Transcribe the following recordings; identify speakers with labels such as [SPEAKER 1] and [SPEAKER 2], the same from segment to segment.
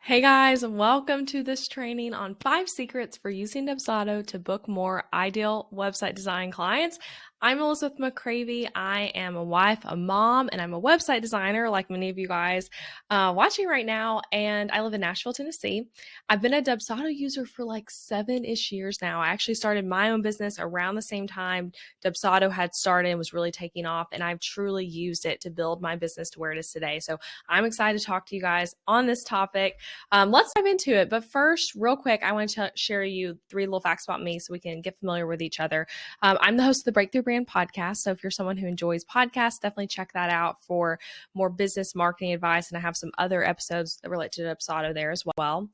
[SPEAKER 1] Hey guys, welcome to this training on 5 secrets for using Dubsado to book more ideal website design clients. I'm Elizabeth McCravy. I am a wife, a mom, and I'm a website designer like many of you guys watching right now. And I live in Nashville, Tennessee. I've been a Dubsado user for like 7-ish years now. I actually started my own business around the same time Dubsado had started and was really taking off. And I've truly used it to build my business to where it is today. So I'm excited to talk to you guys on this topic. Let's dive into it. But first, real quick, I want to share you 3 little facts about me so we can get familiar with each other. I'm the host of the Breakthrough Brand podcast. So if you're someone who enjoys podcasts, definitely check that out for more business marketing advice. And I have some other episodes that relate to Dubsado there as well.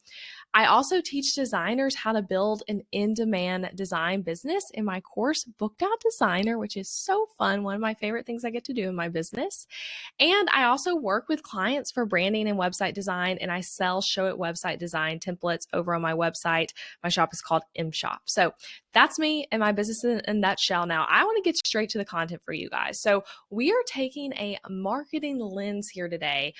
[SPEAKER 1] I also teach designers how to build an in-demand design business in my course, Booked Out Designer, which is so fun. One of my favorite things I get to do in my business. And I also work with clients for branding and website design, and I sell Show It website design templates over on my website. My shop is called M Shop. So that's me and my business in a nutshell. Now, I want to get straight to the content for you guys. So we are taking a marketing lens here today,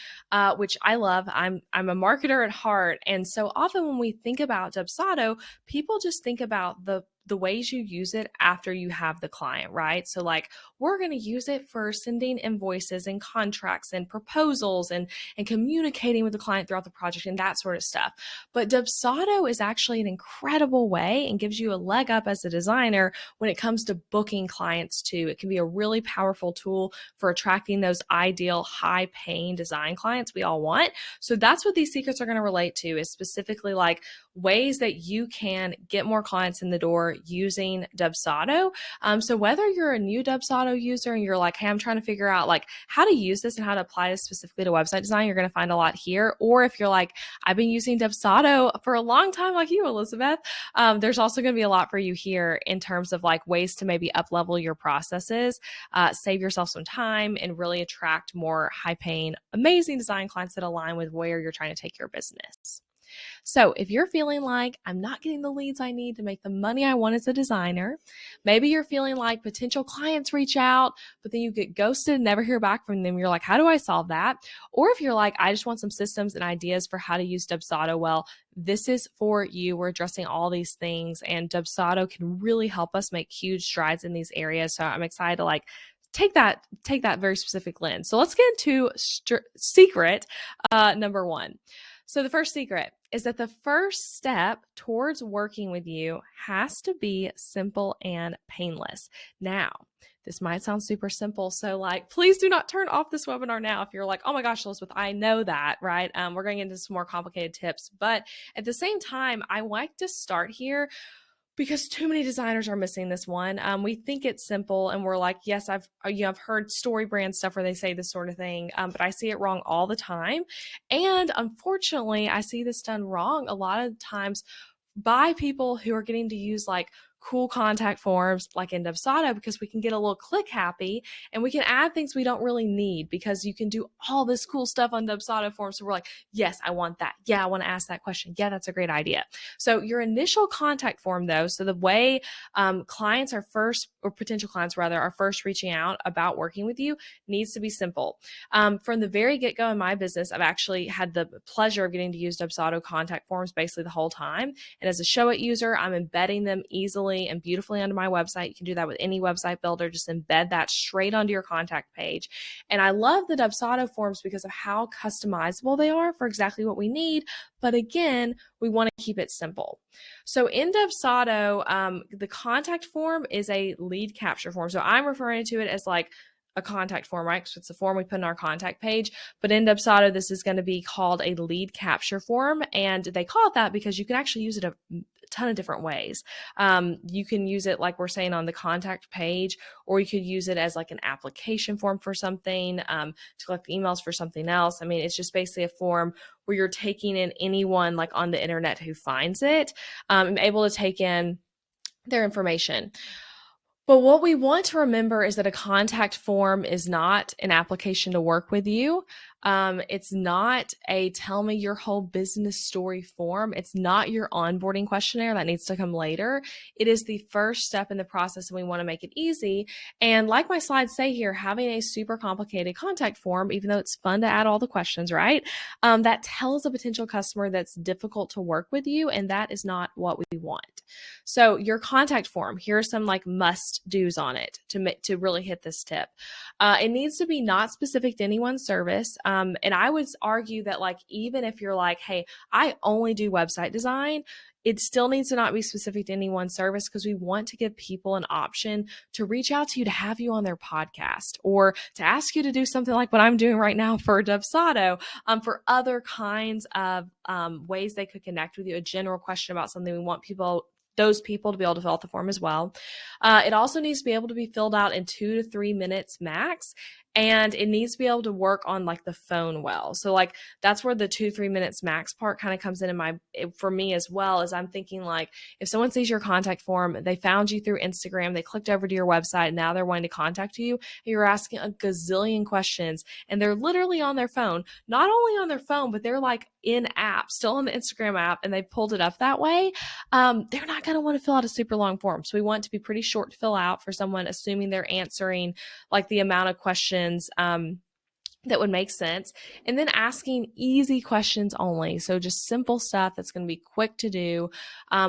[SPEAKER 1] which I love. I'm a marketer at heart. And so often when we think about Dubsado, people just think about the ways you use it after you have the client, right? So like we're going to use it for sending invoices and contracts and proposals and communicating with the client throughout the project and that sort of stuff. But Dubsado is actually an incredible way and gives you a leg up as a designer when it comes to booking clients too. It can be a really powerful tool for attracting those ideal high paying design clients we all want. So that's what these secrets are going to relate to, is specifically like ways that you can get more clients in the door using Dubsado. So whether you're a new Dubsado user and you're like, hey, I'm trying to figure out like how to use this and how to apply this specifically to website design, you're going to find a lot here. Or if you're like, I've been using Dubsado for a long time like you, Elizabeth, there's also going to be a lot for you here in terms of like ways to maybe up level your processes, save yourself some time, and really attract more high paying, amazing design clients that align with where you're trying to take your business. So if you're feeling like I'm not getting the leads I need to make the money I want as a designer, maybe you're feeling like potential clients reach out, but then you get ghosted and never hear back from them. You're like, how do I solve that? Or if you're like, I just want some systems and ideas for how to use Dubsado well, this is for you. We're addressing all these things, and Dubsado can really help us make huge strides in these areas. So I'm excited to like take that very specific lens. So let's get into secret number 1. So the first secret is that the first step towards working with you has to be simple and painless. Now, this might sound super simple. So like, please do not turn off this webinar now if you're like, oh my gosh, Elizabeth, I know that, right? We're going into some more complicated tips. But at the same time, I like to start here because too many designers are missing this one. We think it's simple, and we're like, yes, I've heard story brand stuff where they say this sort of thing, but I see it wrong all the time. And unfortunately, I see this done wrong a lot of times by people who are getting to use like cool contact forms like in Dubsado, because we can get a little click happy and we can add things we don't really need because you can do all this cool stuff on Dubsado forms. So we're like, yes, I want that. Yeah, I want to ask that question. Yeah, that's a great idea. So your initial contact form though, so the way clients are first, or potential clients rather, are first reaching out about working with you needs to be simple. From the very get-go in my business, I've actually had the pleasure of getting to use Dubsado contact forms basically the whole time. And as a Show It user, I'm embedding them easily and beautifully onto my website. You can do that with any website builder. Just embed that straight onto your contact page. And I love the Dubsado forms because of how customizable they are for exactly what we need. But again, we want to keep it simple. So in Dubsado, the contact form is a lead capture form. So I'm referring to it as like a contact form, right? So it's a form we put in our contact page. But in Dubsado, this is going to be called a lead capture form. And they call it that because you can actually use it a ton of different ways. You can use it like we're saying on the contact page, or you could use it as like an application form for something, to collect emails for something else. I mean, it's just basically a form where you're taking in anyone like on the internet who finds it, and able to take in their information. But what we want to remember is that a contact form is not an application to work with you. It's not a tell me your whole business story form. It's not your onboarding questionnaire that needs to come later. It is the first step in the process, and we want to make it easy. And like my slides say here, having a super complicated contact form, even though it's fun to add all the questions, right? That tells a potential customer that's difficult to work with you, and that is not what we want. So your contact form, here are some like must do's on it to really hit this tip. It needs to be not specific to anyone's service. And I would argue that like, even if you're like, hey, I only do website design, it still needs to not be specific to any one service, because we want to give people an option to reach out to you, to have you on their podcast, or to ask you to do something like what I'm doing right now for Dubsado, for other kinds of ways they could connect with you, a general question about something. We want those people to be able to fill out the form as well. It also needs to be able to be filled out in 2 to 3 minutes max. And it needs to be able to work on like the phone well. So like that's where the 2-3 minutes max part kind of comes for me as well, as I'm thinking like, if someone sees your contact form, they found you through Instagram, they clicked over to your website, and now they're wanting to contact you, and you're asking a gazillion questions, and they're literally on their phone, not only on their phone, but they're like in app, still on the Instagram app, and they pulled it up that way. They're not going to want to fill out a super long form. So we want it to be pretty short to fill out for someone, assuming they're answering like the amount of questions that would make sense, and then asking easy questions only. So just simple stuff that's going to be quick to do.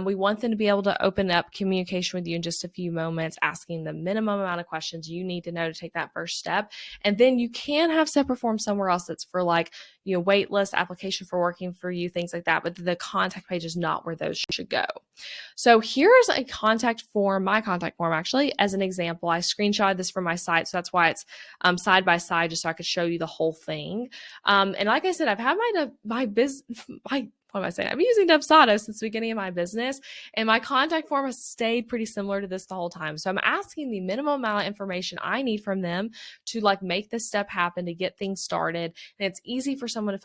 [SPEAKER 1] We want them to be able to open up communication with you in just a few moments, asking the minimum amount of questions you need to know to take that first step. And then you can have separate forms somewhere else that's for like, wait list, application for working for you, things like that. But the contact page is not where those should go. So here's a contact form, my contact form actually, as an example. I screenshotted this from my site, so that's why it's side by side, just so I could show you the whole thing. And like I said, I've had my business, what am I saying? I've been using Dubsado since the beginning of my business, and my contact form has stayed pretty similar to this the whole time. So I'm asking the minimum amount of information I need from them to like make this step happen, to get things started. And it's easy for someone to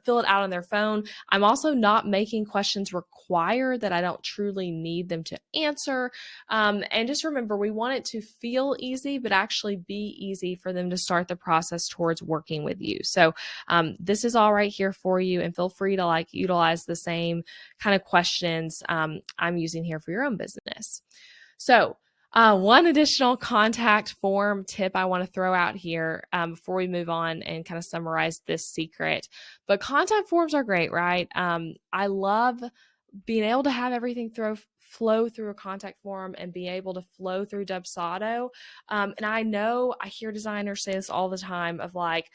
[SPEAKER 1] fill it out on their phone. I'm also not making questions require that I don't truly need them to answer. And just remember, we want it to feel easy, but actually be easy for them to start the process towards working with you. So this is all right here for you, and feel free to like utilize the same kind of questions I'm using here for your own business. So one additional contact form tip I want to throw out here before we move on and kind of summarize this secret. But contact forms are great, right? I love being able to have everything flow through a contact form and be able to flow through Dubsado. And I know I hear designers say this all the time of like,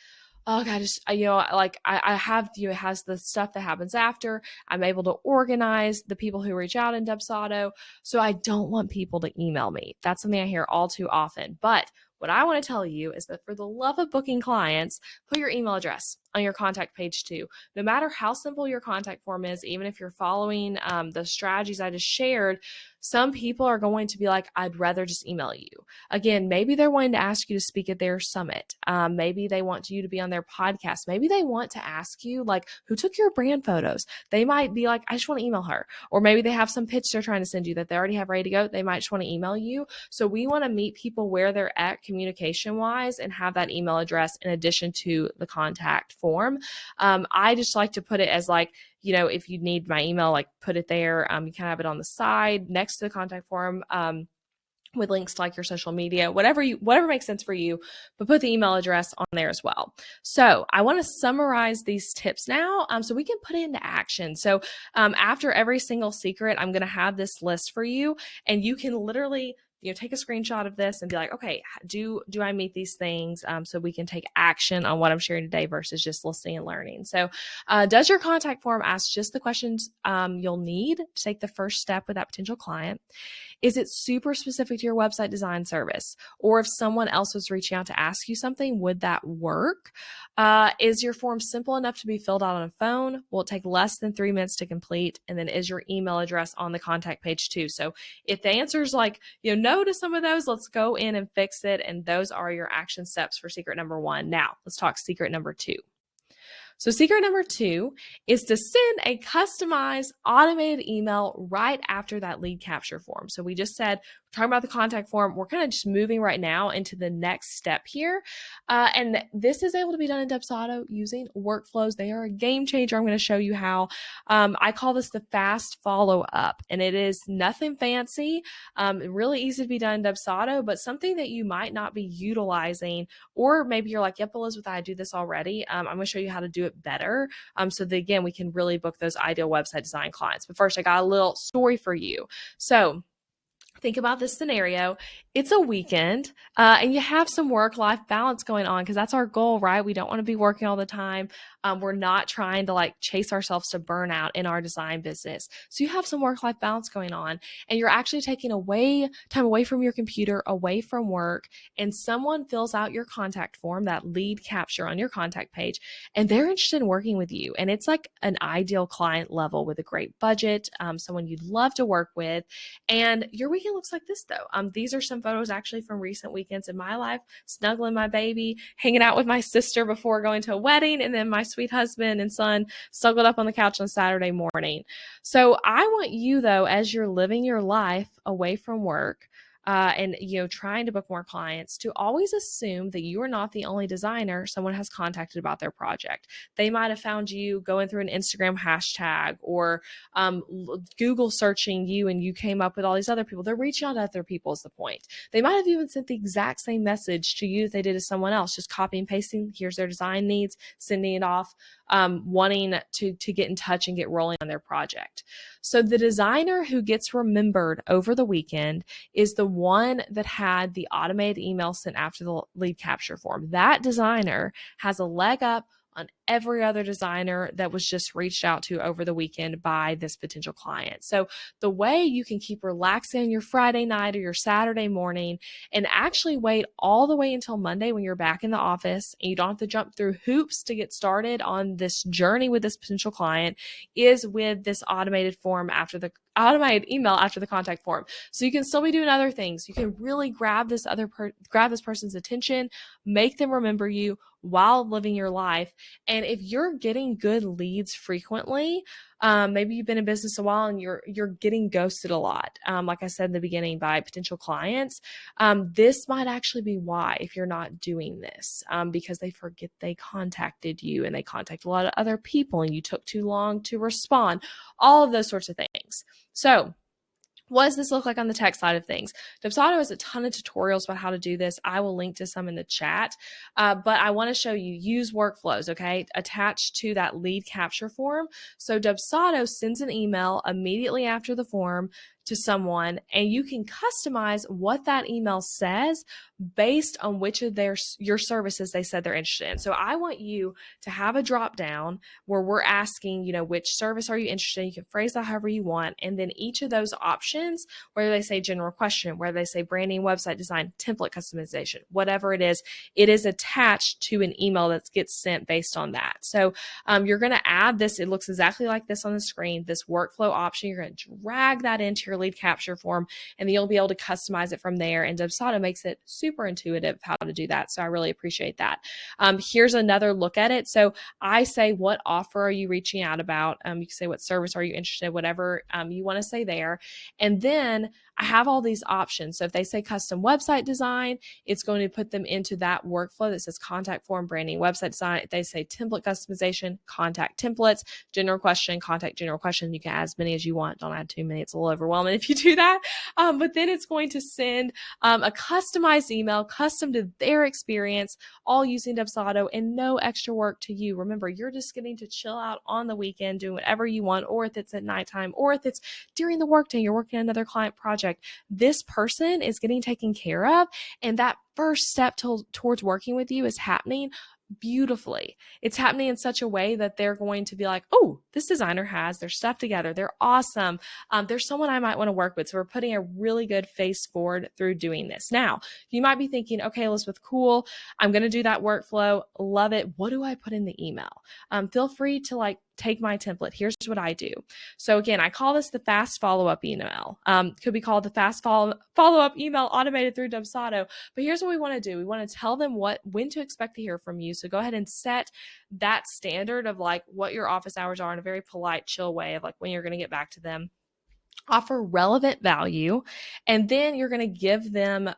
[SPEAKER 1] oh God, I have, it has the stuff that happens after. I'm able to organize the people who reach out in Dubsado. So I don't want people to email me. That's something I hear all too often. But what I want to tell you is that for the love of booking clients, put your email address on your contact page too. No matter how simple your contact form is, even if you're following the strategies I just shared, some people are going to be like, I'd rather just email you. Again, maybe they're wanting to ask you to speak at their summit. Maybe they want you to be on their podcast. Maybe they want to ask you like, who took your brand photos? They might be like, I just want to email her. Or maybe they have some pitch they're trying to send you that they already have ready to go. They might just want to email you. So we want to meet people where they're at communication wise and have that email address in addition to the contact form. I just like to put it as like, if you need my email, like put it there. You can have it on the side next to the contact form. With links to like your social media, whatever makes sense for you, but put the email address on there as well. So I want to summarize these tips now so we can put it into action. So after every single secret, I'm going to have this list for you, and you can literally take a screenshot of this and be like, okay, do I meet these things? So we can take action on what I'm sharing today versus just listening and learning. So does your contact form ask just the questions you'll need to take the first step with that potential client? Is it super specific to your website design service? Or if someone else was reaching out to ask you something, would that work? Is your form simple enough to be filled out on a phone? Will it take less than 3 minutes to complete? And then is your email address on the contact page too? So if the answer is like, no to some of those, let's go in and fix it. And those are your action steps for secret number 1. Now let's talk secret number 2. So secret number 2 is to send a customized automated email right after that lead capture form. So we just said, we're talking about the contact form. We're kind of just moving right now into the next step here. And this is able to be done in Dubsado using workflows. They are a game changer. I'm going to show you how. I call this the fast follow up, and it is nothing fancy. Really easy to be done in Dubsado, but something that you might not be utilizing, or maybe you're like, yep, Elizabeth, I do this already. I'm going to show you how to do it better. So that, again, we can really book those ideal website design clients. But first, I got a little story for you. So think about this scenario. It's a weekend and you have some work-life balance going on, because that's our goal, right? We don't want to be working all the time. We're not trying to like chase ourselves to burnout in our design business. So you have some work-life balance going on, and you're actually taking time away from your computer, away from work, and someone fills out your contact form, that lead capture on your contact page, and they're interested in working with you. And it's like an ideal client level with a great budget, someone you'd love to work with. And your weekend looks like this, though. These are some photos actually from recent weekends in my life: snuggling my baby, hanging out with my sister before going to a wedding, and then my sweet husband and son snuggled up on the couch on Saturday morning. So I want you, though, as you're living your life away from work, and trying to book more clients, to always assume that you are not the only designer someone has contacted about their project. They might have found you going through an Instagram hashtag, or Google searching you, and you came up with all these other people. They're reaching out to other people is the point. They might have even sent the exact same message to you that they did to someone else, just copy and pasting, here's their design needs, sending it off, wanting to get in touch and get rolling on their project. So the designer who gets remembered over the weekend is the one that had the automated email sent after the lead capture form. That designer has a leg up on every other designer that was just reached out to over the weekend by this potential client. So the way you can keep relaxing your Friday night or your Saturday morning, and actually wait all the way until Monday when you're back in the office and you don't have to jump through hoops to get started on this journey with this potential client, is with this automated email after the contact form. So you can still be doing other things. You can really grab this person's attention, make them remember you while living your life. And if you're getting good leads frequently, maybe you've been in business a while and you're getting ghosted a lot, like I said in the beginning, by potential clients, this might actually be why, if you're not doing this, because they forget they contacted you, and they contact a lot of other people, and you took too long to respond, all of those sorts of things. So what does this look like on the tech side of things? Dubsado has a ton of tutorials about how to do this. I will link to some in the chat, but I want to show you use workflows, okay, attached to that lead capture form. So Dubsado sends an email immediately after the form to someone, and you can customize what that email says based on which of your services they said they're interested in. So I want you to have a drop down where we're asking, which service are you interested in? You can phrase that however you want. And then each of those options, whether they say general question, whether they say branding, website design, template customization, whatever it is attached to an email that gets sent based on that. So you're going to add this. It looks exactly like this on the screen, this workflow option. You're going to drag that into your lead capture form, and then you'll be able to customize it from there. And Dubsado makes it super intuitive how to do that. So I really appreciate that. Here's another look at it. So I say, what offer are you reaching out about? You can say, what service are you interested in? Whatever you want to say there. And then I have all these options. So if they say custom website design, it's going to put them into that workflow that says contact form, branding, website design. If they say template customization, contact templates, general question, contact general question. You can add as many as you want. Don't add too many. It's a little overwhelming if you do that. But then it's going to send a customized email, custom to their experience, all using Dubsado, and no extra work to you. Remember, you're just getting to chill out on the weekend, doing whatever you want, or if it's at nighttime, or if it's during the workday, you're working on another client project. This person is getting taken care of, and that first step towards working with you is happening beautifully. It's happening in such a way that they're going to be like, oh, this designer has their stuff together. They're awesome. There's someone I might want to work with. So we're putting a really good face forward through doing this. Now, you might be thinking, okay, Elizabeth, cool. I'm going to do that workflow. Love it. What do I put in the email? Feel free to take my template. Here's what I do. So again, I call this the fast follow-up email. Could be called the fast follow-up email automated through Dubsado. But here's what we want to do. We want to tell them when to expect to hear from you. So go ahead and set that standard of like what your office hours are in a very polite, chill way of like when you're going to get back to them. Offer relevant value, and then you're going to give them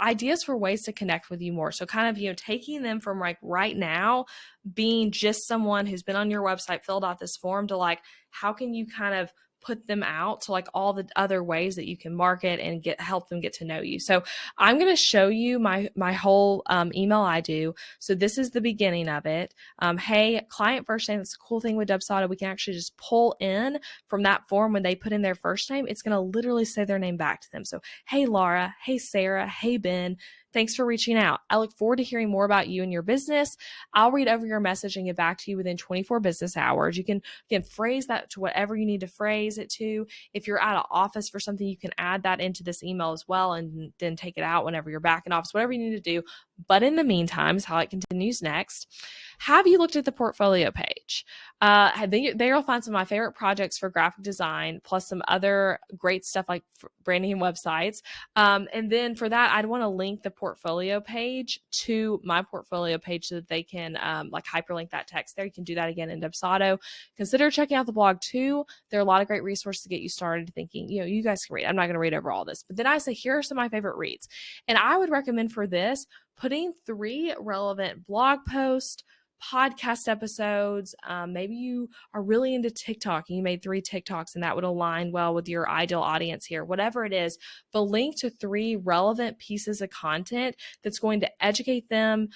[SPEAKER 1] ideas for ways to connect with you more. So kind of, taking them from like right now being just someone who's been on your website, filled out this form, to like, how can you kind of put them out to like all the other ways that you can market and help them get to know you. So I'm going to show you my whole email I do. So this is the beginning of it. Hey, client first name. That's the cool thing with Dubsado. We can actually just pull in from that form when they put in their first name. It's going to literally say their name back to them. So, hey, Laura. Hey, Sarah. Hey, Ben. Thanks for reaching out. I look forward to hearing more about you and your business. I'll read over your message and get back to you within 24 business hours. You can, again, phrase that to whatever you need to phrase it to. If you're out of office for something, you can add that into this email as well and then take it out whenever you're back in office, whatever you need to do. But in the meantime, is how it continues next. Have you looked at the portfolio page? There you'll find some of my favorite projects for graphic design, plus some other great stuff like branding and websites. And then for that, I'd want to link the portfolio page to my portfolio page so that they can like hyperlink that text there. You can do that again in Dubsado. Consider checking out the blog too. There are a lot of great resources to get you started thinking, you guys can read. I'm not going to read over all this, but then I say, here are some of my favorite reads. And I would recommend for this, putting 3 relevant blog posts, podcast episodes. Maybe you are really into TikTok and you made 3 TikToks and that would align well with your ideal audience here. Whatever it is, but link to 3 relevant pieces of content that's going to educate them,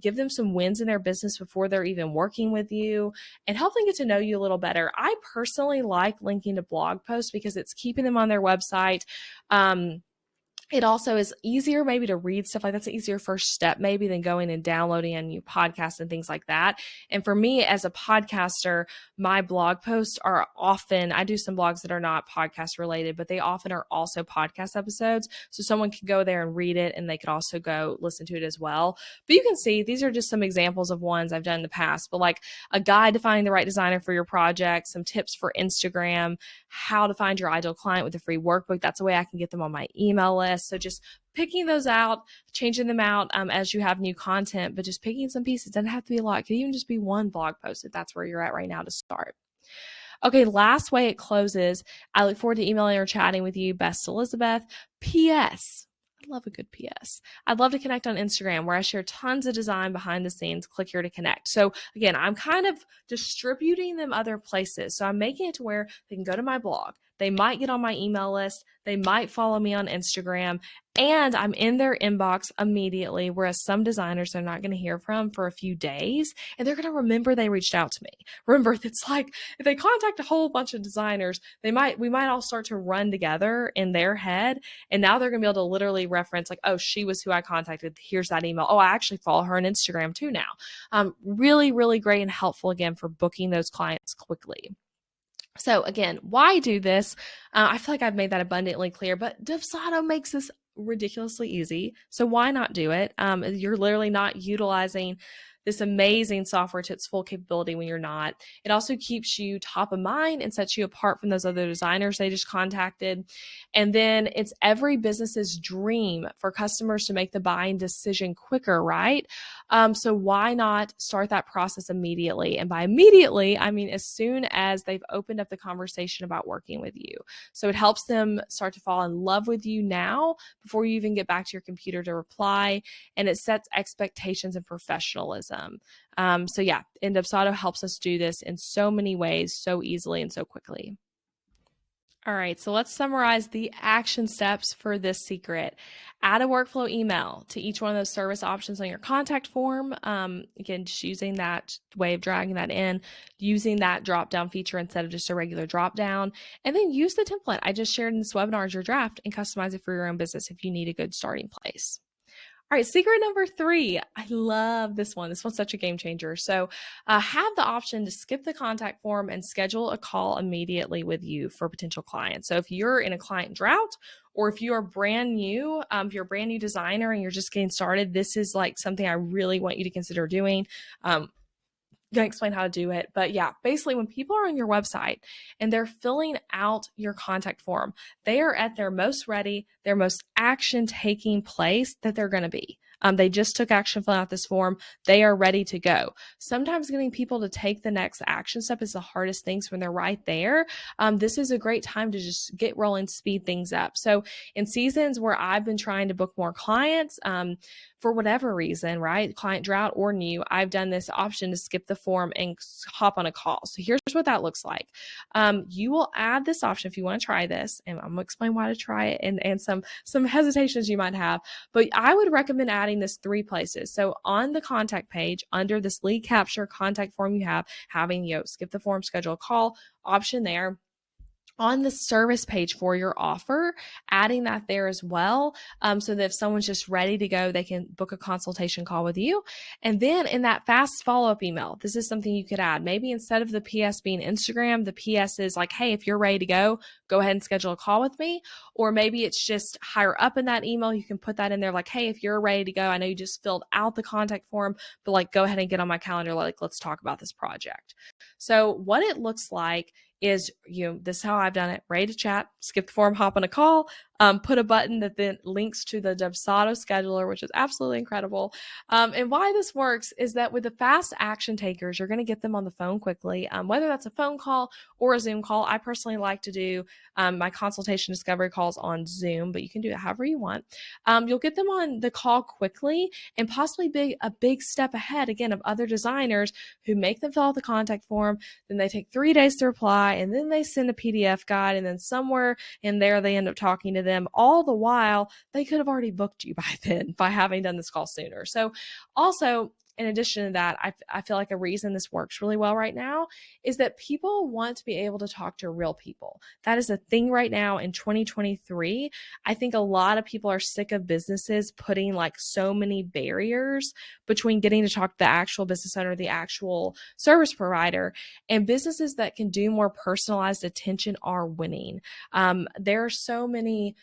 [SPEAKER 1] give them some wins in their business before they're even working with you, and help them get to know you a little better. I personally like linking to blog posts because it's keeping them on their website. It also is easier maybe to read stuff like that's an easier first step maybe than going and downloading a new podcast and things like that. And for me as a podcaster, my blog posts are often, I do some blogs that are not podcast related, but they often are also podcast episodes. So someone can go there and read it and they could also go listen to it as well. But you can see these are just some examples of ones I've done in the past, but like a guide to finding the right designer for your project, some tips for Instagram, how to find your ideal client with a free workbook. That's the way I can get them on my email list. So just picking those out, changing them out as you have new content, but just picking some pieces. Doesn't have to be a lot. It could even just be 1 blog post if that's where you're at right now to start. Okay, last way it closes. I look forward to emailing or chatting with you. Best, Elizabeth. P.S. I love a good PS. I'd love to connect on Instagram where I share tons of design behind the scenes. Click here to connect. So again, I'm kind of distributing them other places. So I'm making it to where they can go to my blog. They might get on my email list. They might follow me on Instagram. And I'm in their inbox immediately, whereas some designers they're not going to hear from for a few days, and they're going to remember they reached out to me. Remember, it's like if they contact a whole bunch of designers, we might all start to run together in their head, and now they're going to be able to literally reference like, oh, she was who I contacted. Here's that email. Oh, I actually follow her on Instagram too now. Really, really great and helpful again for booking those clients quickly. So again, why do this? I feel like I've made that abundantly clear, but Dubsado makes this ridiculously easy. So why not do it? You're literally not utilizing this amazing software to its full capability when you're not. It also keeps you top of mind and sets you apart from those other designers they just contacted. And then it's every business's dream for customers to make the buying decision quicker, right? So why not start that process immediately? And by immediately, I mean as soon as they've opened up the conversation about working with you. So it helps them start to fall in love with you now before you even get back to your computer to reply. And it sets expectations and professionalism. So yeah, and Dubsado helps us do this in so many ways, so easily and so quickly. All right, so let's summarize the action steps for this secret. Add a workflow email to each one of those service options on your contact form. Again, just using that way of dragging that in, using that drop-down feature instead of just a regular drop-down, and then use the template I just shared in this webinar as your draft and customize it for your own business if you need a good starting place. All right, secret number 3. I love this one. This one's such a game changer. So have the option to skip the contact form and schedule a call immediately with you for potential clients. So if you're in a client drought or if you are brand new, if you're a brand new designer and you're just getting started, this is like something I really want you to consider doing. gonna explain how to do it. But yeah, basically when people are on your website and they're filling out your contact form, they are at their most ready, their most action taking place that they're going to be. They just took action filling out this form. They are ready to go. Sometimes getting people to take the next action step is the hardest things when they're right there. This is a great time to just get rolling, speed things up. So in seasons where I've been trying to book more clients, for whatever reason, right? Client drought or new, I've done this option to skip the form and hop on a call. So here's what that looks like. You will add this option if you want to try this, and I'm gonna explain why to try it and some hesitations you might have. But I would recommend adding this 3 places. So on the contact page, under this lead capture contact form you have, having skip the form, schedule a call option there. On the service page for your offer, adding that there as well, so that if someone's just ready to go, they can book a consultation call with you. And then in that fast follow-up email, this is something you could add. Maybe instead of the PS being Instagram, the PS is like, hey, if you're ready to go ahead and schedule a call with me. Or maybe it's just higher up in that email, you can put that in there like, hey, if you're ready to go, I know you just filled out the contact form, but like go ahead and get on my calendar, like let's talk about this project. So what it looks like is, this is how I've done it. Ready to chat, skip the form, hop on a call, put a button that then links to the Dubsado scheduler, which is absolutely incredible. And why this works is that with the fast action takers, you're going to get them on the phone quickly, whether that's a phone call or a Zoom call. I personally like to do my consultation discovery calls on Zoom, but you can do it however you want. You'll get them on the call quickly and possibly be a big step ahead, again, of other designers who make them fill out the contact form. Then they take 3 days to reply, and then they send a PDF guide, and then somewhere in there they end up talking to them. All the while, they could have already booked you by then by having done this call sooner. So also, in addition to that, I feel like a reason this works really well right now is that people want to be able to talk to real people. That is a thing right now in 2023. I think a lot of people are sick of businesses putting like so many barriers between getting to talk to the actual business owner, the actual service provider, and businesses that can do more personalized attention are winning. There are so many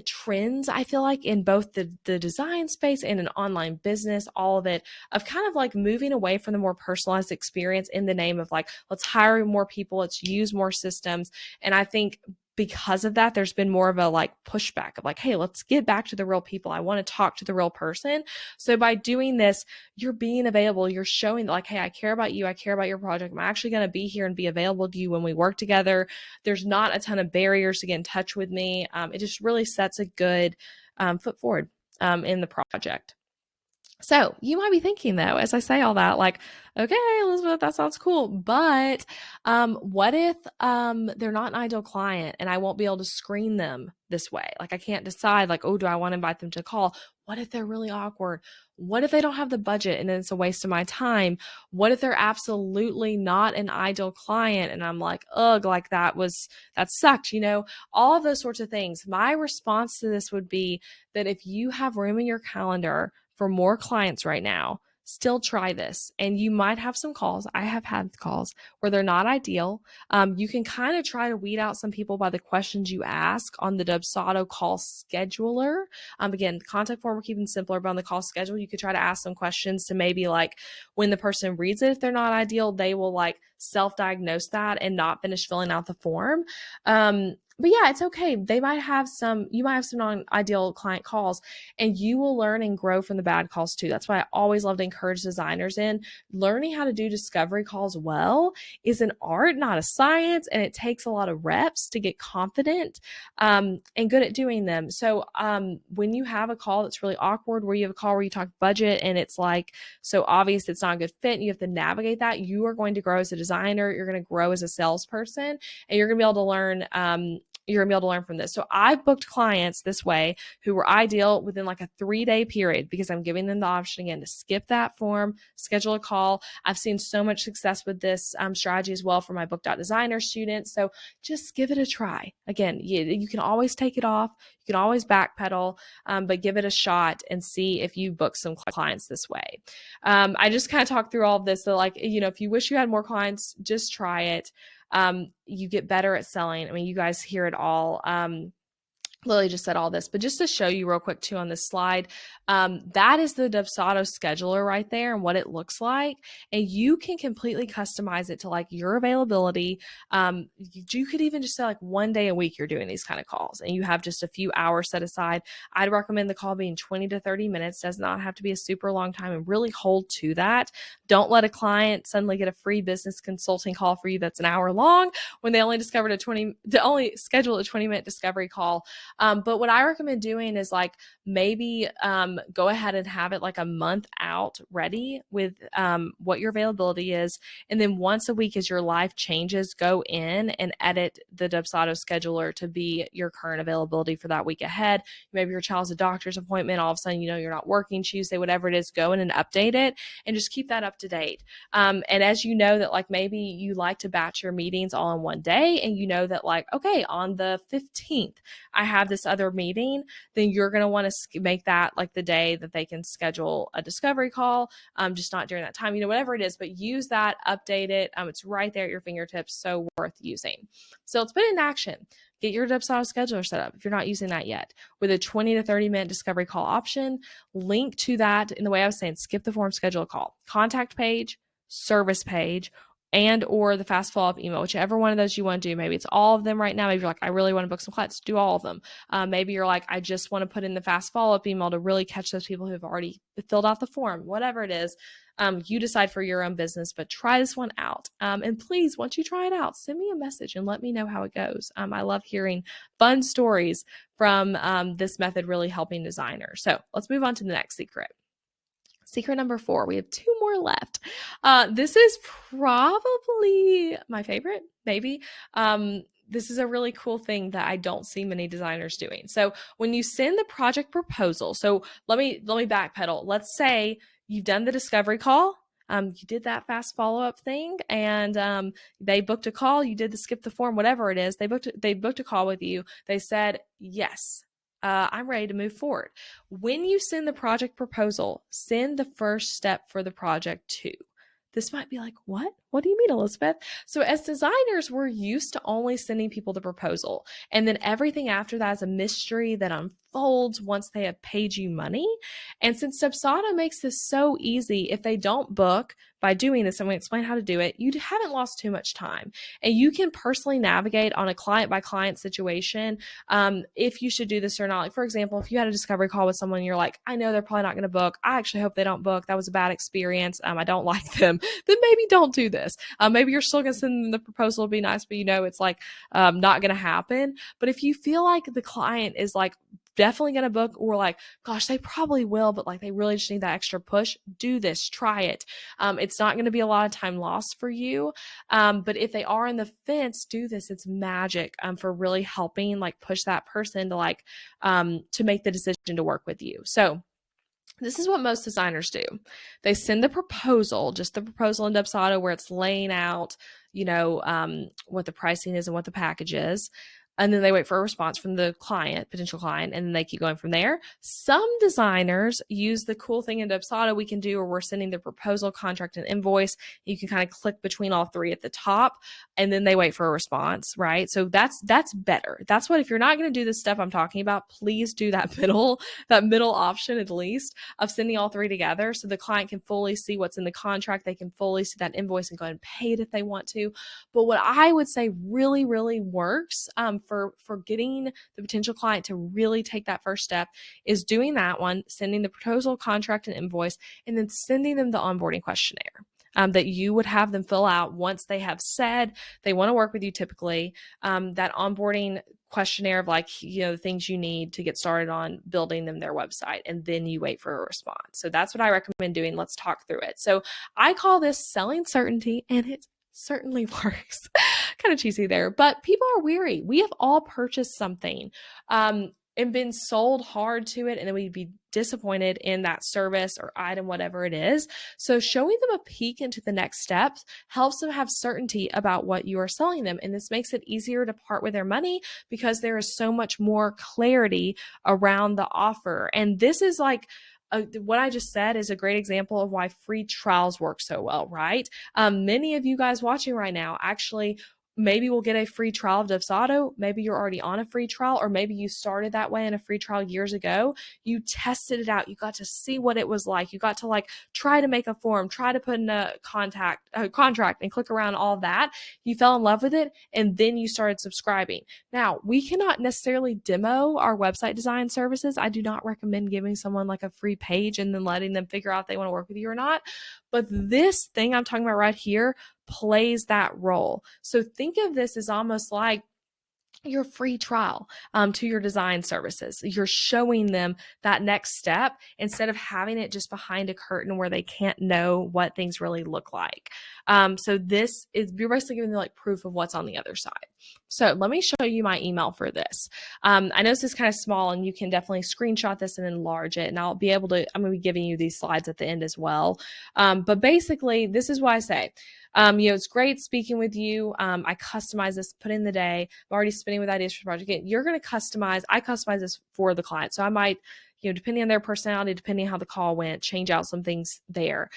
[SPEAKER 1] trends, I feel like, in both the design space and an online business, all of it, of kind of like moving away from the more personalized experience in the name of like, let's hire more people, let's use more systems. And I think because of that, there's been more of a like pushback of like, hey, let's get back to the real people. I want to talk to the real person. So by doing this, you're being available. You're showing like, hey, I care about you. I care about your project. I'm actually going to be here and be available to you when we work together. There's not a ton of barriers to get in touch with me. It just really sets a good foot forward in the project. So you might be thinking though, as I say all that, like, okay, Elizabeth, that sounds cool. But what if they're not an ideal client and I won't be able to screen them this way? Like I can't decide like, oh, do I want to invite them to call? What if they're really awkward? What if they don't have the budget and it's a waste of my time? What if they're absolutely not an ideal client and I'm like, ugh, like that sucked, all of those sorts of things. My response to this would be that if you have room in your calendar for more clients right now, still try this. And you might have some calls. I have had calls where they're not ideal. You can kind of try to weed out some people by the questions you ask on the Dubsado call scheduler. Again, the contact form we're keeping simpler, but on the call schedule, you could try to ask some questions to maybe like when the person reads it, if they're not ideal, they will like self-diagnose that and not finish filling out the form. But yeah, it's okay. You might have some non-ideal client calls and you will learn and grow from the bad calls too. That's why I always love to encourage designers in learning how to do discovery calls well is an art, not a science. And it takes a lot of reps to get confident and good at doing them. So when you have a call that's really awkward, where you have a call where you talk budget and it's like so obvious it's not a good fit and you have to navigate that, you are going to grow as a designer, you're going to grow as a salesperson, and you're going to be able to learn from this. So I've booked clients this way who were ideal within like a 3-day period because I'm giving them the option again to skip that form, schedule a call. I've seen so much success with this strategy as well for my book.designer students. So just give it a try. Again, you can always take it off. You can always backpedal, but give it a shot and see if you book some clients this way. I just kind of talked through all of this. So like, if you wish you had more clients, just try it. You get better at selling. I mean, you guys hear it all. Lily just said all this, but just to show you real quick too on this slide, that is the Dubsado scheduler right there and what it looks like. And you can completely customize it to like your availability. You could even just say like 1 day a week you're doing these kind of calls and you have just a few hours set aside. I'd recommend the call being 20 to 30 minutes, does not have to be a super long time, and really hold to that. Don't let a client suddenly get a free business consulting call for you that's an hour long when they only only schedule a 20-minute discovery call. But what I recommend doing is like maybe go ahead and have it like a month out ready with what your availability is. And then once a week as your life changes, go in and edit the Dubsado scheduler to be your current availability for that week ahead. Maybe your child's a doctor's appointment. All of a sudden, you're not working Tuesday, whatever it is, go in and update it and just keep that up to date. And as you know that like maybe you like to batch your meetings all in one day and you know that like, okay, on the 15th, I have this other meeting, then you're going to want to make that like the day that they can schedule a discovery call, just not during that time, whatever it is, but use that, update it. It's right there at your fingertips. So worth using. So let's put it in action. Get your Dubsado scheduler set up if you're not using that yet with a 20 to 30-minute discovery call option. Link to that in the way I was saying, skip the form, schedule a call, contact page, service page, and or the fast follow-up email, whichever one of those you want to do. Maybe it's all of them right now. Maybe you're like, I really want to book some clients, do all of them. Maybe you're like, I just want to put in the fast follow-up email to really catch those people who have already filled out the form, whatever it is. You decide for your own business, but try this one out. And please, once you try it out, send me a message and let me know how it goes. I love hearing fun stories from this method really helping designers. So let's move on to the next secret. Secret number 4. We have 2 more left. This is probably my favorite, maybe. This is a really cool thing that I don't see many designers doing. So when you send the project proposal, so let me backpedal. Let's say you've done the discovery call. You did that fast follow-up thing and they booked a call. You did the skip the form, whatever it is. They booked a call with you. They said, yes, I'm ready to move forward. When you send the project proposal, send the first step for the project too. This might be like, what? What do you mean, Elizabeth? So as designers, we're used to only sending people the proposal. And then everything after that is a mystery that unfolds once they have paid you money. And since Dubsado makes this so easy, if they don't book by doing this, I'm going to explain how to do it, you haven't lost too much time. And you can personally navigate on a client by client situation if you should do this or not. Like, for example, if you had a discovery call with someone, you're like, I know they're probably not going to book. I actually hope they don't book. That was a bad experience. I don't like them. Then maybe don't do this. Maybe you're still going to send them the proposal. It'll be nice, but it's like not going to happen. But if you feel like the client is like definitely going to book, or like, gosh, they probably will, but like they really just need that extra push, do this, try it. It's not going to be a lot of time lost for you. But if they are in the fence, do this. It's magic for really helping like push that person to like to make the decision to work with you. So this is what most designers do. They send the proposal, just the proposal in Dubsado where it's laying out, what the pricing is and what the package is. And then they wait for a response from the potential client, and then they keep going from there. Some designers use the cool thing in Dubsado we can do where we're sending the proposal, contract, and invoice. You can kind of click between all 3 at the top, and then they wait for a response, right? So that's better. That's what, if you're not going to do this stuff I'm talking about, please do that middle option at least of sending all 3 together so the client can fully see what's in the contract. They can fully see that invoice and go ahead and pay it if they want to. But what I would say really, really works for getting the potential client to really take that first step is doing that one, sending the proposal, contract, and invoice, and then sending them the onboarding questionnaire. That you would have them fill out once they have said they want to work with you typically. That onboarding questionnaire of like, the things you need to get started on building them their website, and then you wait for a response. So that's what I recommend doing. Let's talk through it. So I call this selling certainty, and it certainly works. Kind of cheesy there, but people are weary. We have all purchased something and been sold hard to it, and then we'd be disappointed in that service or item, whatever it is. So showing them a peek into the next steps helps them have certainty about what you are selling them. And this makes it easier to part with their money because there is so much more clarity around the offer. And this is like, what I just said is a great example of why free trials work so well, right? Many of you guys watching right now actually maybe we'll get a free trial of Dubsado. Maybe you're already on a free trial, or maybe you started that way in a free trial years ago. You tested it out. You got to see what it was like. You got to like try to make a form, try to put in a contract and click around all that. You fell in love with it, and then you started subscribing. Now, we cannot necessarily demo our website design services. I do not recommend giving someone like a free page and then letting them figure out if they want to work with you or not. But this thing I'm talking about right here plays that role. So think of this as almost like your free trial to your design services. You're showing them that next step instead of having it just behind a curtain where they can't know what things really look like. So this is, you're basically giving them like proof of what's on the other side. So let me show you my email for this. I know this is kind of small, and you can definitely screenshot this and enlarge it. And I'm going to be giving you these slides at the end as well. But basically, this is what I say. It's great speaking with you. I customize this, put in the day. I'm already spinning with ideas for the project. Again, you're going to customize. I customize this for the client. So I might, depending on their personality, depending on how the call went, change out some things there.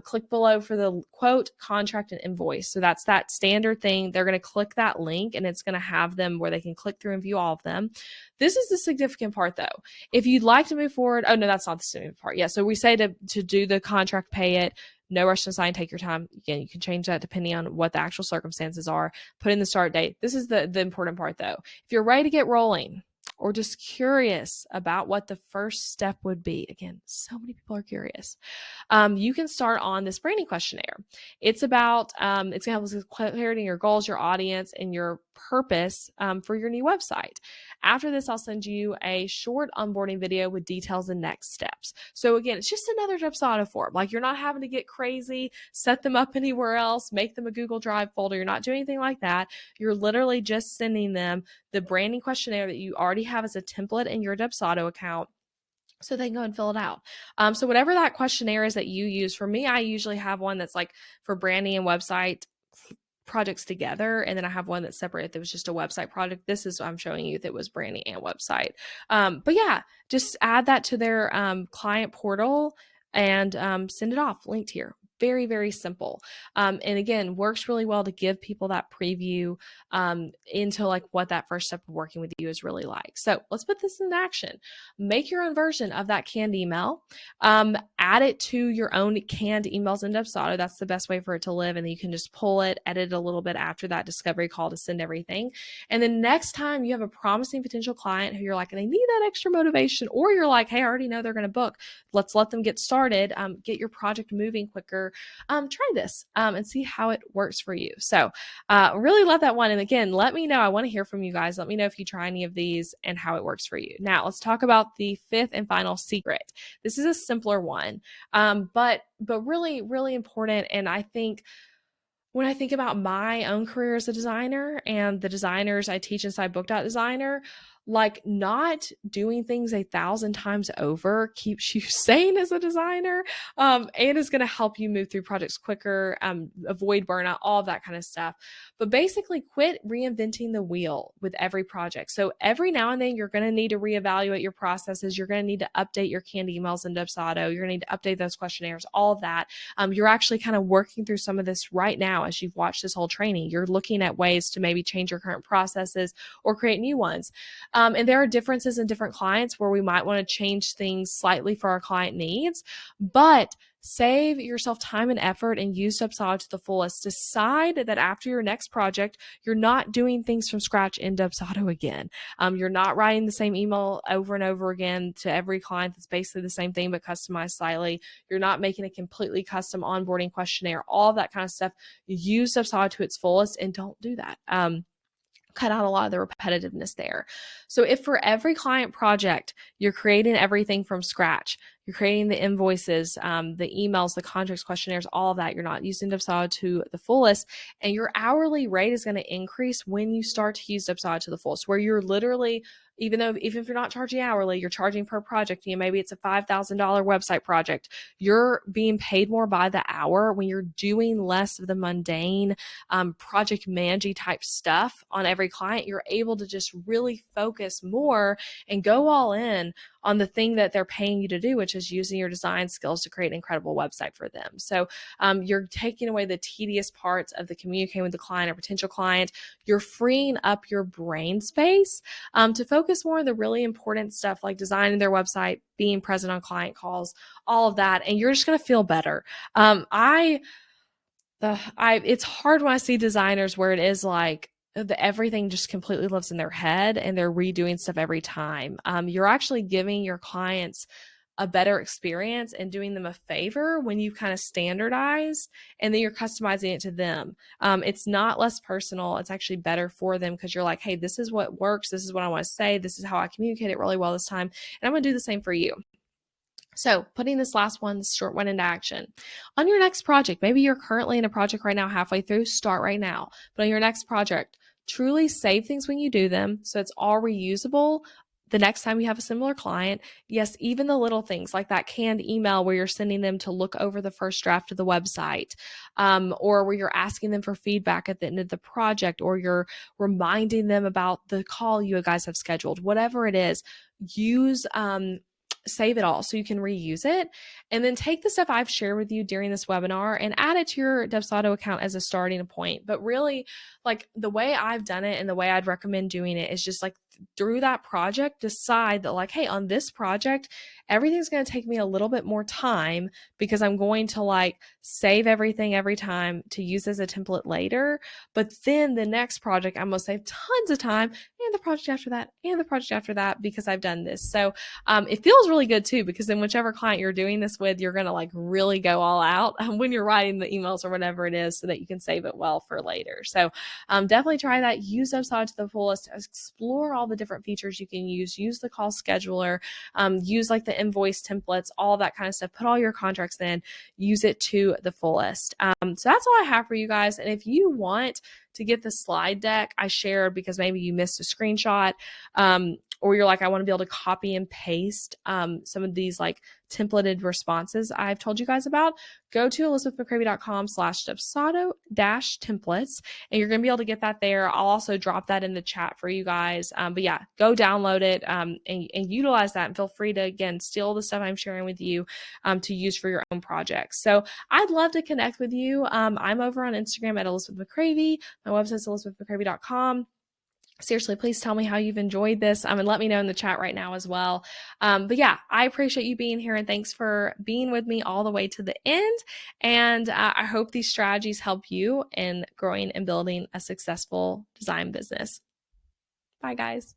[SPEAKER 1] Click below for the quote, contract, and invoice. So that's that standard thing. They're going to click that link, and it's going to have them where they can click through and view all of them. This is the significant part, though. If you'd like to move forward, oh no, that's not the significant part. Yeah, so we say to do the contract, pay it. No rush to sign, take your time. Again, you can change that depending on what the actual circumstances are. Put in the start date. This is the important part, though. If you're ready to get rolling, or just curious about what the first step would be, again, so many people are curious, you can start on this branding questionnaire. It's about, it's going to help with clarity in your goals, your audience, and your purpose for your new website. After this, I'll send you a short onboarding video with details and next steps. So again, it's just another Dubsado form. Like, you're not having to get crazy, set them up anywhere else, make them a Google Drive folder. You're not doing anything like that. You're literally just sending them the branding questionnaire that you already have as a template in your Dubsado account, so they can go and fill it out. So whatever that questionnaire is that you use, for me, I usually have one that's like for branding and website projects together, and then I have one that's separate if it was just a website project. This is what I'm showing you if it was branding and website. But yeah, just add that to their client portal and send it off, linked here. Very, very simple. And again, works really well to give people that preview into like what that first step of working with you is really like. So let's put this into action. Make your own version of that canned email. Add it to your own canned emails in Dubsado. That's the best way for it to live. And then you can just pull it, edit it a little bit after that discovery call to send everything. And then next time you have a promising potential client who you're like, they need that extra motivation, or you're like, hey, I already know they're going to book. Let's let them get started. Get your project moving quicker. Try this and see how it works for you. So really love that one. And again, let me know. I want to hear from you guys. Let me know if you try any of these and how it works for you. Now let's talk about the fifth and final secret. This is a simpler one, but really, really important. And I think when I think about my own career as a designer and the designers I teach inside Book.Designer, like, not doing things 1,000 times over keeps you sane as a designer, and is going to help you move through projects quicker, avoid burnout, all of that kind of stuff. But basically, quit reinventing the wheel with every project. So every now and then, you're going to need to reevaluate your processes. You're going to need to update your canned emails in Dubsado. You're going to need to update those questionnaires, all of that. You're actually kind of working through some of this right now as you've watched this whole training. You're looking at ways to maybe change your current processes or create new ones. And there are differences in different clients where we might want to change things slightly for our client needs, but save yourself time and effort and use Dubsado to the fullest. Decide that after your next project, you're not doing things from scratch in Dubsado again. You're not writing the same email over and over again to every client that's basically the same thing but customized slightly. You're not making a completely custom onboarding questionnaire, all of that kind of stuff. Use Dubsado to its fullest and don't do that. Cut out a lot of the repetitiveness there. So if for every client project, you're creating everything from scratch, you're creating the invoices, the emails, the contracts, questionnaires, all of that, you're not using Dubsado to the fullest, and your hourly rate is going to increase when you start to use Dubsado to the fullest, where you're literally, even if you're not charging hourly, you're charging per project. Maybe it's a $5,000 website project. You're being paid more by the hour when you're doing less of the mundane project managing type stuff on every client. You're able to just really focus more and go all in on the thing that they're paying you to do, which is using your design skills to create an incredible website for them. So you're taking away the tedious parts of the communicating with the client or potential client. You're freeing up your brain space to focus more on the really important stuff like designing their website, being present on client calls, all of that, and you're just going to feel better. It's hard when I see designers where it is like everything just completely lives in their head and they're redoing stuff every time. You're actually giving your clients a better experience and doing them a favor when you kind of standardize and then you're customizing it to them. It's not less personal. It's actually better for them because you're like, hey, this is what works. This is what I want to say. This is how I communicate it really well this time. And I'm going to do the same for you. So putting this last one, short one into action. On your next project, maybe you're currently in a project right now, halfway through, start right now. But on your next project, truly save things when you do them so it's all reusable the next time you have a similar client. Yes, even the little things like that canned email where you're sending them to look over the first draft of the website, or where you're asking them for feedback at the end of the project, or you're reminding them about the call you guys have scheduled, whatever it is, use save it all so you can reuse it. And then take the stuff I've shared with you during this webinar and add it to your Dubsado account as a starting point. But really, like the way I've done it and the way I'd recommend doing it is just like through that project, decide that like, hey, on this project, everything's going to take me a little bit more time because I'm going to like save everything every time to use as a template later. But then the next project, I'm going to save tons of time, and the project after that, and the project after that, because I've done this. So it feels really good too, because then whichever client you're doing this with, you're going to like really go all out when you're writing the emails or whatever it is so that you can save it well for later. So definitely try that. Use Dubsado to the fullest. Explore all the different features you can use. Use the call scheduler. Use like the invoice templates, all that kind of stuff. Put all your contracts in. Use it to the fullest. So that's all I have for you guys. And if you want to get the slide deck I shared because maybe you missed a screenshot, or you're like, I want to be able to copy and paste some of these like templated responses I've told you guys about, go to elizabethmccravy.com/Dubsado-templates, and you're going to be able to get that there. I'll also drop that in the chat for you guys. But yeah, go download it and utilize that, and feel free to, again, steal the stuff I'm sharing with you to use for your own projects. So I'd love to connect with you. I'm over on Instagram at Elizabeth McCravy. My website's elizabethmccravy.com. Seriously, please tell me how you've enjoyed this and let me know in the chat right now as well. But yeah, I appreciate you being here, and thanks for being with me all the way to the end. And I hope these strategies help you in growing and building a successful design business. Bye, guys.